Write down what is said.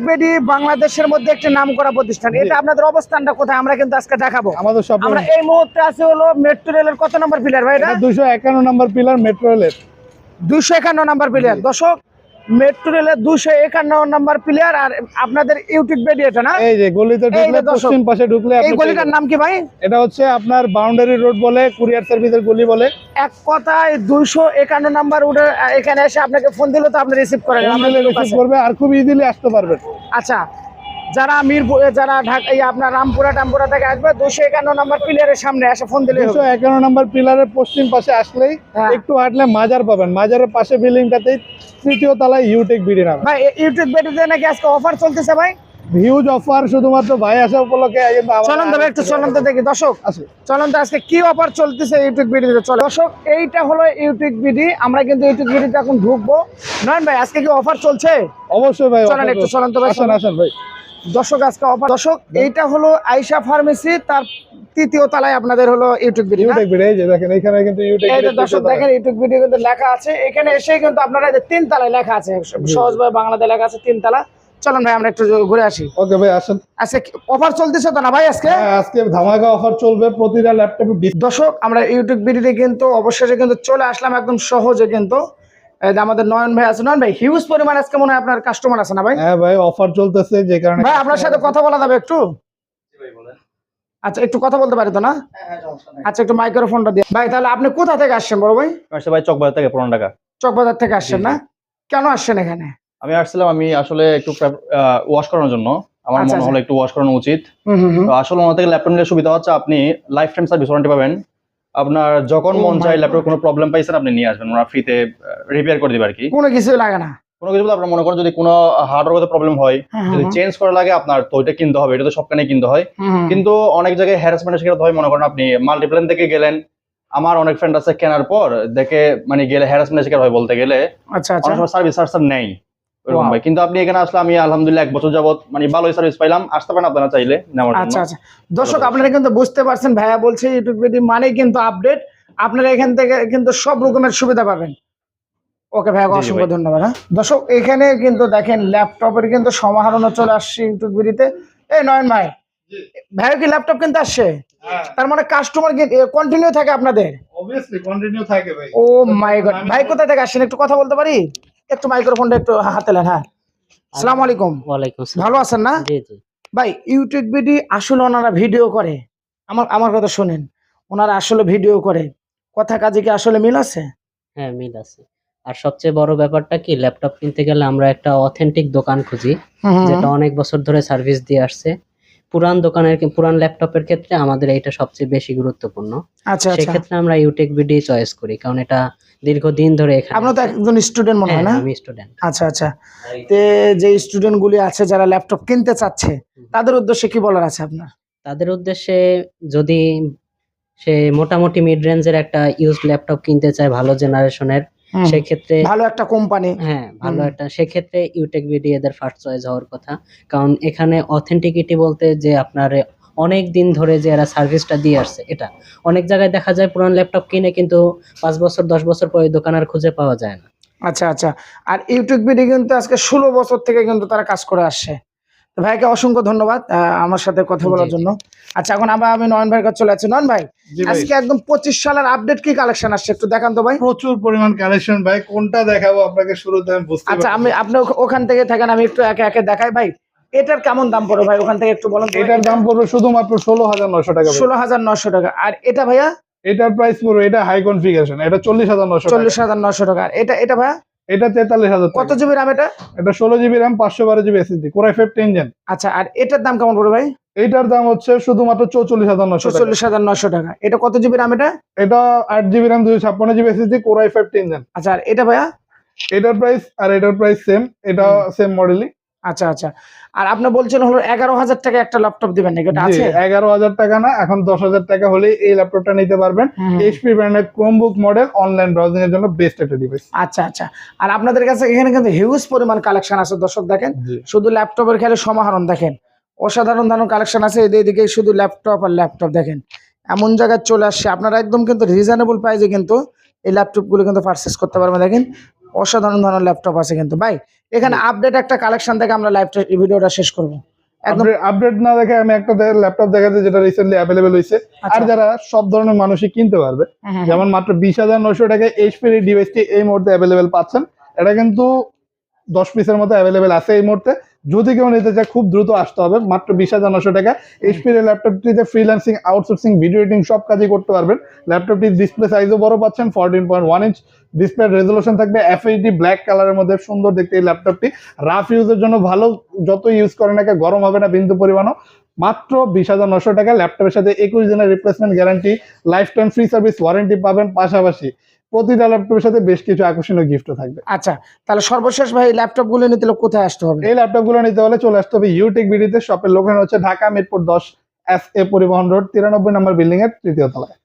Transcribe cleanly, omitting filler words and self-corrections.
বেডি বাংলাদেশের মধ্যে একটি নামকরা প্রতিষ্ঠান। এটা আপনাদের অবস্থানটা কোথায় আমরা কিন্তু আজকে দেখাবো। আমরা এই মুহূর্তে আছে হলো মেট্রো রেলের কত নম্বর পিলার ভাই? এটা 251 নম্বর পিলার, মেট্রো রেলের 251 নম্বর পিলার। দর্শক, মেট্রো রেলের 251 নম্বর পিলার। আর আপনাদের ইউটিউব বেডি এটা না? এই যে গলিতে ঢুকলে পশ্চিম পাশে ঢুকলে এই গলিটার নাম কি ভাই? এটা হচ্ছে আপনার বাউন্ডারি রোড বলে, কুরিয়ার সার্ভিসের গলি বলে। এক কথায় 251 নম্বর রোডে এখানে এসে আপনাকে ফোন দিলে তো আপনি রিসিভ করেন, রিসিভ করবে আর খুব ইজিলি আসতে পারবেন। আচ্ছা, যারা মিরপুর, যারা ঢাকা আপনার রামপুরা থেকে আসবে 251 নম্বর পিলারের সামনে এসে ফোন দিলে 251 নম্বর পিলারের পশ্চিম পাশে আসলেই একটু হাঁটলে মাজার পাবেন। মাজারের পাশে বিল্ডিংটাতেই তৃতীয় তলায় ইউটেক বিডি নাম। ভাই ইউটিউব বেডিতে নাকি আজকে অফার চলতেছে ভাই? হিউজ অফার, শুধুমাত্র ভাই আসা উপলক্ষে। চলুন তো একটু চলুন তো দেখি দর্শক, চলুন তো আজকে কি অফার চলতেছে ইউটিউব বিডিতে। চলো দর্শক, এইটা হলো ইউটিউব বিডি। আমরা কিন্তু ইউটিউব বিডিতে এখন ঢুকবো। নয়ন ভাই, আজকে কি অফার চলছে? অবশ্যই ভাই, চলেন একটু চলুন তো ভাই, আসেন ভাই। দর্শক আজকে অফার। দর্শক, এইটা হলো আয়েশা ফার্মেসি, তার তৃতীয় তলায় আপনাদের হলো ইউটিউব বিডি। এই যে দেখেন এখানে কিন্তু ইউটিউব বিডি, দর্শক দেখেন ইউটিউব বিডি কিন্তু লেখা আছে এখানে। এসে কিন্তু আপনারা তিন তলায় লেখা আছে, সহজভাবে বাংলাতে লেখা আছে 3 তলা। চলুন ভাই আমরা একটু ঘুরে আসি। ওকে ভাই, আসেন। আজকে অফার চলতেছে তো না ভাই? আজকে ধামাকা অফার চলবে প্রতিটা ল্যাপটপে। দর্শক, আমরা ইউটিউব বিডিতে কিন্তু অবশেষে কিন্তু চলে আসলাম একদম সহজে। কিন্তু আমাদের নয়ন ভাই আছে। নয়ন ভাই, হিউজ পরিমাণ আজকে মনে হয় আপনার কাস্টমার আছে না ভাই? হ্যাঁ ভাই, অফার চলতেছে যে কারণে। ভাই আপনার সাথে কথা বলা যাবে একটু? আচ্ছা, একটু কথা বলতে পারি তো না? আচ্ছা, একটু মাইক্রোফোনটা দিয়ে। ভাই তাহলে আপনি কোথা থেকে আসছেন বড় ভাই? ভাই চকবাজার থেকে, পুরান ঢাকা। চকবাজার থেকে আসছেন না? কেন আসছেন এখানে? আমি আসছিলাম, আমি আসলে একটু ওয়াশ করানোর জন্য। আমার মনে হলো একটু ওয়াশ করানো উচিত। তো আসলে ওনার থেকে ল্যাপটপ নিলে সুবিধা হচ্ছে আপনি লাইফ টাইম সার্ভিস ওয়ারেন্টি পাবেন। আপনার যখন মন চাই ল্যাপটপ কোনো প্রবলেম পাইছেন আপনি নিয়ে আসবেন, ওরা ফ্রিতে রিপেয়ার করে দিবে আর কি। কোনো কিছু লাগে না? কোনো কিছু বলতে আপনার মনে করেন যদি কোনো হার্ডওয়্যারে প্রবলেম হয়, যদি চেঞ্জ করা লাগে আপনার তো ওইটা কিনতে হবে। এটা তো সবখানে কিনতে হয়, কিন্তু অনেক জায়গায় হ্যারাসমেন্টের শিকার হয়। মনে করেন আপনি মাল্টিপ্লেন থেকে গেলেন, আমার অনেক ফ্রেন্ড আছে কেনার পর দেখে মানে গেলে হ্যারাসমেন্টের শিকার হয় বলতে গেলে। আচ্ছা, অনেক সময় সার্ভিস নেই ওরকম ভাই। কিন্তু আপনি এখানে আসলে আমি আলহামদুলিল্লাহ 1 বছর যাবত মানে ভালোই সার্ভিস পাইলাম। আসতে পারেন আপনারা চাইলে নেওয়ার জন্য। আচ্ছা, দর্শক আপনারা কিন্তু বুঝতে পারছেন, ভাইয়া বলছে ইউটিউব বিডি মানে কিন্তু আপডেট। আপনারা এখান থেকে কিন্তু সব রকমের সুবিধা পাবেন। ওকে ভাই, অসংখ্য ধন্যবাদ। দর্শক, এখানে কিন্তু দেখেন ল্যাপটপের কিন্তু সমাহারণ চলে আসছে ইউটিউব বিডিতে। এই নয়ন ভাই, ভাই কি ল্যাপটপ কিনতে আসছে? তার মানে কাস্টমার কন্টিনিউ থাকে আপনাদের? অবভিয়াসলি কন্টিনিউ থাকে ভাই। ও মাই গড, ভাই কোথা থেকে আসছেন একটু কথা বলতে পারি? একটু মাইক্রোফোনটা একটু হাতে নেন। হ্যাঁ, আসসালামু আলাইকুম। ওয়ালাইকুম আসসালাম। ভালো আছেন না? জি জি ভাই, ইউটিউব বিডি আসলে ওনারা ভিডিও করে, আমার কথা শুনেন, ওনারা আসলে ভিডিও করে, কথা কাজে কি আসলে মিল আছে? হ্যাঁ, মিল আছে। আর সবচেয়ে বড় ব্যাপারটা কি, ল্যাপটপ কিনতে গেলে আমরা একটা অথেন্টিক দোকান খুঁজি, যেটা অনেক বছর ধরে সার্ভিস দিয়ে আসছে। পুরান ল্যাপটপের ক্ষেত্রে আমাদের এইটা সবচেয়ে বেশি গুরুত্বপূর্ণ। আচ্ছা, সেক্ষেত্রে আমরা ইউটেক বিডি চয়েস করি, কারণ এটা দীর্ঘদিন ধরে এখানে। আপনারা তো একজন স্টুডেন্ট মনে হয় না? আমি স্টুডেন্ট। আচ্ছা, তে যে স্টুডেন্ট গুলি আছে যারা ল্যাপটপ কিনতে চাচ্ছে তাদের উদ্দেশ্যে কি বলার আছে আপনার? তাদের উদ্দেশ্যে, যদি সে মোটামুটি মিড রেঞ্জের একটা ইউজ ল্যাপটপ কিনতে চায় ভালো জেনারেশনের, সেক্ষেত্রে ভালো একটা কোম্পানি, হ্যাঁ ভালো একটা, সেক্ষেত্রে ইউটেক বিডি এদের ফার্স্ট চয়েস হওয়ার কথা। কারণ এখানে অথেন্টিকিটি বলতে যে আপনার অনেক দিন ধরে যে এরা সার্ভিসটা দিয়ে আসছে। এটা অনেক জায়গায় দেখা যায় পুরান ল্যাপটপ কিনে কিন্তু 5 বছর 10 বছর পরে দোকান আর খুঁজে পাওয়া যায় না। আচ্ছা, আর ইউটিউব বিডি কিন্তু আজকে 16 বছর থেকে কিন্তু তারা কাজ করে আসছে। ভাইকে অসংখ্য ধন্যবাদ আমার সাথে কথা বলার জন্য। আচ্ছা, এখন আমি নয়ন ভাইয়ের কাছে চলে যাচ্ছি। নয়ন ভাই, আজকে একদম 25 সালের আপডেট কি কালেকশন আসছে একটু দেখান তো ভাই। প্রচুর পরিমাণ কালেকশন ভাই, কোনটা দেখাবো আপনাকে শুরুতে আমি বুঝতে পারছি। আচ্ছা, আপনি ওখান থেকে থাকেন, আমি একটু একে একে দেখাই। ভাই এটার কেমন দাম পড়বে ভাই ওখান থেকে একটু বলুন। এটার দাম পড়বে শুধুমাত্র 16,900 টাকা। 16,900 টাকা। আর এটা ভাইয়া? এটার প্রাইস পড়বে, এটা হাই কনফিগারেশন, এটা 40,900 টাকা। 40,900 টাকা। এটা ভাইয়া? এটা 43,000 টাকা। কত জিবি RAM এটা? এটা 16 GB RAM, 512 GB SSD, Core i5 10 Gen। আচ্ছা, আর এটার দাম কেমন পড়বে ভাই? এটার দাম হচ্ছে শুধুমাত্র 44,900 টাকা। 44,900 টাকা। এটা কত জিবি RAM এটা? এটা 8 GB RAM, 256 GB SSD, Core i5 10 Gen। আচ্ছা, আর এটা ভাইয়া? এটার প্রাইস আর এটার প্রাইস সেম, এটা সেম মডেলই। আচ্ছা, আর আপনি বলছেন হলো 11,000 টাকা একটা ল্যাপটপ দিবেন নাকি? এটা আছে 11,000 টাকা না, এখন 10,000 টাকা হলে এই ল্যাপটপটা নিতে পারবেন। HP ব্র্যান্ডের ক্রোমবুক মডেল, অনলাইন ব্রাউজিং এর জন্য বেস্ট একটা ডিভাইস। আচ্ছা, আর আপনাদের কাছে এখানে কিন্তু হিউজ পরিমাণ কালেকশন আছে দর্শক দেখেন। শুধু ল্যাপটপের খেলে সমাহারণ দেখেন, অসাধারণ কালেকশন আছে। এদিকে শুধু ল্যাপটপ আর ল্যাপটপ দেখেন, এমন জায়গায় চলে আসছে। আপনারা একদম কিন্তু রিজনেবল প্রাইসে কিন্তু এই ল্যাপটপ গুলো কিন্তু পারচেস করতে পারবেন। দেখেন অসাধারণ ল্যাপটপ আছে কিন্তু। ভাই এখানে আপডেট একটা কালেকশন থেকে আমরা লাইভ ভিডিওটা শেষ করবো একদম। আপডেট না দেখে আমি একটা ল্যাপটপ দেখাতে যেটা রিসেন্টলি অ্যাভেলেবেল হয়েছে। আচ্ছা। আর যারা সব ধরনের মানুষই কিনতে পারবে, যেমন মাত্র 20,900 টাকায় এইচপির এই ডিভাইসটি এই মুহূর্তে অ্যাভেলেবেল পাচ্ছেন। এটা কিন্তু 10 পিসের মতো অ্যাভেলেবেল আছে এই মুহূর্তে। যদি কেউ নিতে চায় খুব দ্রুত আসতে হবে। মাত্র 20,900 টাকা এইচপির এই ল্যাপটপটিতে ফ্রিল্যান্সিং, আউটসোর্সিং, ভিডিও এডিটিং সব কাজই করতে পারবেন। ল্যাপটপটির ডিসপ্লে সাইজও বড় পাচ্ছেন, 14.1 ইঞ্চ ডিসপ্লে রেজলিউশন থাকবে, FHD ব্ল্যাক কালারের মধ্যে সুন্দর দেখতে এই ল্যাপটপটি। রাফ ইউজের জন্য ভালো, যত ইউজ করেন নাকি গরম হবে না বিন্দু পরিমাণও। মাত্র 20,900 টাকা ল্যাপটপের সাথে 21 দিনের replacement guarantee, life time free service warranty পাবেন। পাশাপাশি প্রতিটা ল্যাপটপের সাথে বেশ কিছু আকর্ষণীয় গিফটও থাকবে। আচ্ছা, তাহলে সর্বশেষ ভাই ল্যাপটপ গুলো নিতে হলে কোথায় আসতে হবে? এই ল্যাপটপ গুলো নিতে হলে চলে আসতে হবে ইউটেক বিডিতে। শপের লোকেশন হচ্ছে ঢাকা মিরপুর 10 SA পরিবহন রোড 93 নম্বর বিল্ডিং এর 3য় তলায়।